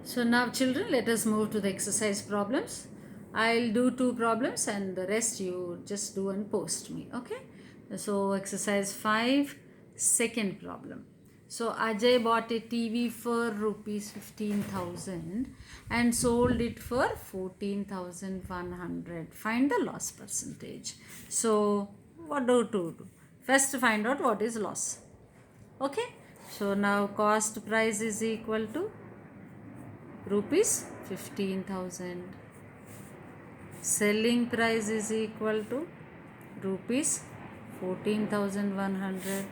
So now children, let us move to the exercise problems. I'll do two problems and the rest you just do and post me. Okay. So exercise 5, second problem. So Ajay bought a TV for rupees 15,000 and sold it for 14,100. Find the loss percentage. So what to do? First find out what is loss. Okay. So now cost price is equal to rupees 15,000. Selling price is equal to rupees 14,100.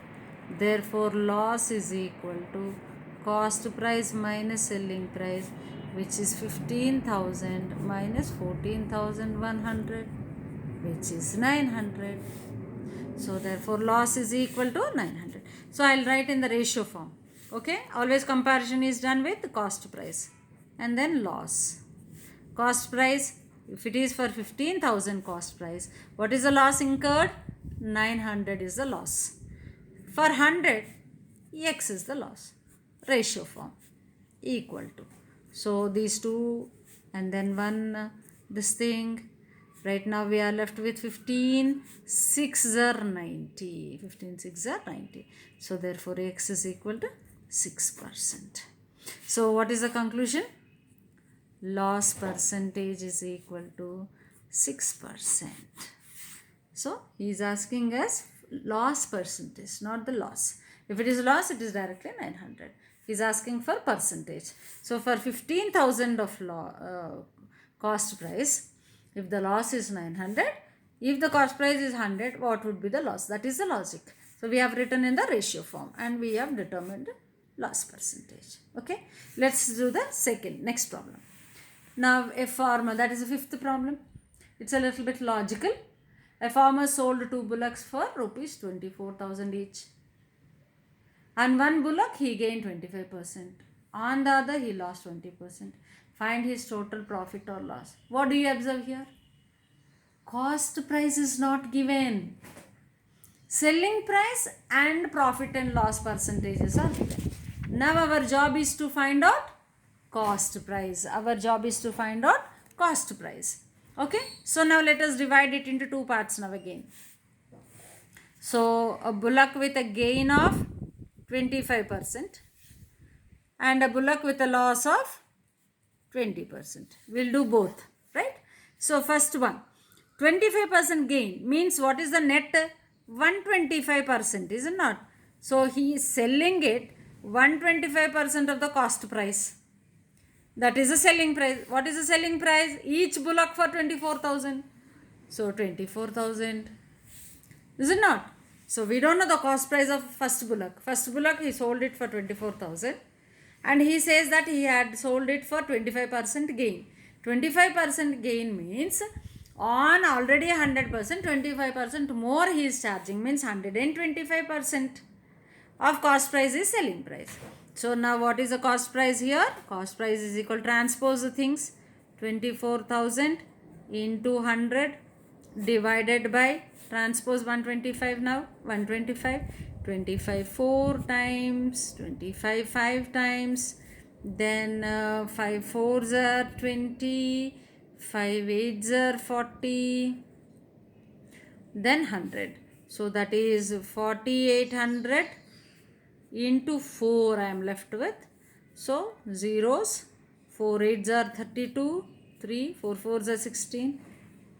Therefore loss is equal to cost price minus selling price, which is 15,000 minus 14,100, which is 900. So therefore loss is equal to 900. So I'll write in the ratio form. Okay, always comparison is done with cost price and then loss. Cost price, if it is for 15,000 cost price, what is the loss incurred? 900 is the loss. For 100, x is the loss. Ratio form equal to. So these two and then one this thing. Right now we are left with 15 6 are 90. 15 6 are 90. So therefore x is equal to 6%. So what is the conclusion? Loss percentage is equal to 6%. So he is asking us loss percentage, not the loss. If it is loss, it is directly 900. He is asking for percentage. So for 15,000 of cost price, if the loss is 900, if the cost price is 100, what would be the loss? That is the logic. So we have written in the ratio form and we have determined loss percentage. Okay. Let's do the next problem. Now a farmer, that is the fifth problem. It's a little bit logical. A farmer sold 2 bullocks for rupees 24,000 each. On one bullock he gained 25%. On the other he lost 20%. Find his total profit or loss. What do you observe here? Cost price is not given. Selling price and profit and loss percentages are given. Now our job is to find out cost price. Our job is to find out cost price. Okay. So now let us divide it into two parts now again. So a bullock with a gain of 25% and a bullock with a loss of 20%. We'll do both, right? So first one, 25% gain means what is the net? 125%, is it not? So he is selling it 125% of the cost price. That is the selling price. What is the selling price? Each bullock for 24,000. So 24,000. Is it not? So we don't know the cost price of first bullock. First bullock he sold it for 24,000 and he says that he had sold it for 25% gain. 25% gain means on already 100%, 25% more he is charging, means 125% of cost price is selling price. So now what is the cost price here? Cost price is equal, transpose the things, 24,000 into 100 divided by, transpose 125 now, 125, 25 4 times, 25 5 times, then 5 4s are 20, 5 8s are 40, then 100. So that is 4,800 into 4 I am left with. So zeros, 4 8s are 32, 3 4 4s are 16,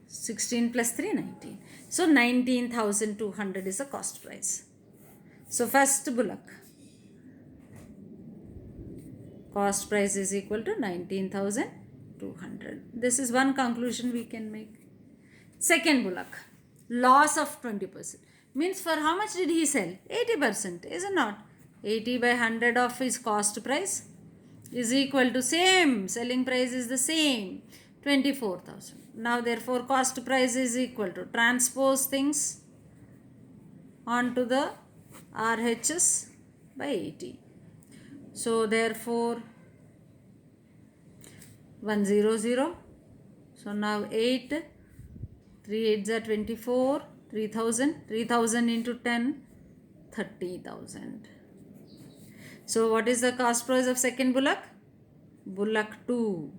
16 plus 3 19. So 19,200 is the cost price. So first bullock, cost price is equal to 19,200. This is one conclusion we can make. Second bullock, loss of 20%. Means for how much did he sell? 80%, is it not? 80 by 100 of his cost price is equal to same. Selling price is the same, 24,000. Now therefore cost price is equal to, transpose things onto the RHS by 80. So therefore 100. So now 8, 3 8s are 24, 3,000. 3,000 into 10, 30,000. So what is the cost price of second bullock? Bullock 2.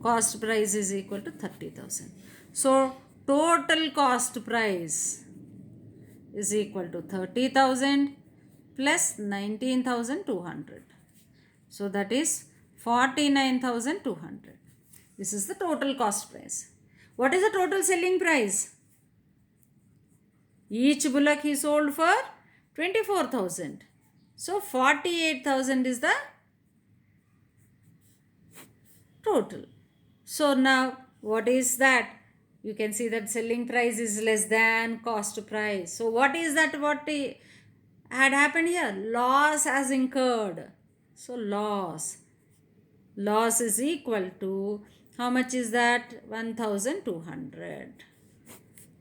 Cost price is equal to 30,000. So total cost price is equal to 30,000 plus 19,200. So that is 49,200. This is the total cost price. What is the total selling price? Each bullock he sold for 24,000. So 48,000 is the total. So now what is that? You can see that selling price is less than cost price. So what is that? What had happened here? Loss has incurred. So loss is equal to, how much is that? 1,200.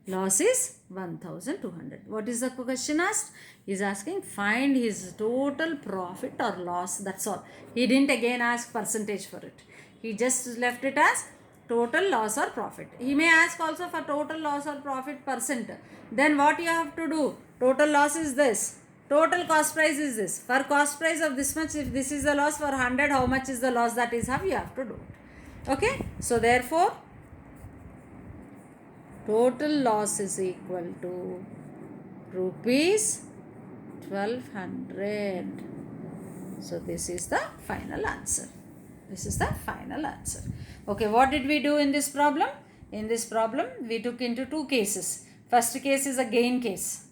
Loss is 1,200. What is the question asked? He is asking find his total profit or loss. That's all. He didn't again ask percentage for it. He just left it as total loss or profit. He may ask also for total loss or profit percent. Then what you have to do? Total loss is this. Total cost price is this. For cost price of this much, if this is the loss for 100, how much is the loss? That is how you have to do it. Okay. So therefore, total loss is equal to rupees 1,200. So this is the final answer. This is the final answer. Okay, what did we do in this problem? In this problem, we took into two cases. First case is a gain case.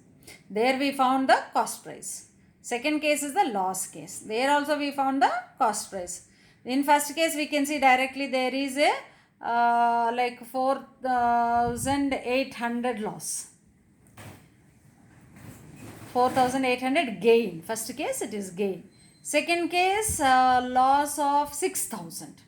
There we found the cost price. Second case is the loss case. There also we found the cost price. In first case, we can see directly there is a like 4,800 loss. 4,800 gain. First case it is gain. Second case loss of 6,000.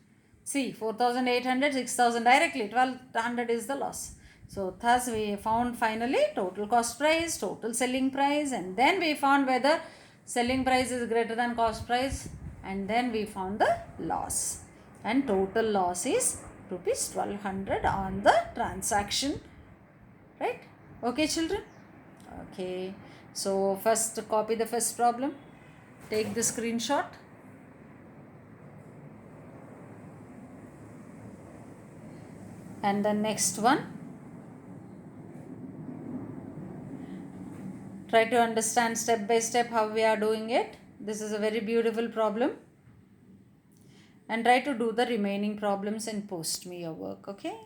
See 4,800, 6,000 directly. 1,200 is the loss. So thus we found finally total cost price, total selling price, and then we found whether selling price is greater than cost price, and then we found the loss. And total loss is rupees 1,200 on the transaction. Right? Okay, children? Okay. So first copy the first problem. Take the screenshot. And the next one. Try to understand step by step how we are doing it. This is a very beautiful problem. And try to do the remaining problems and post me your work. Okay.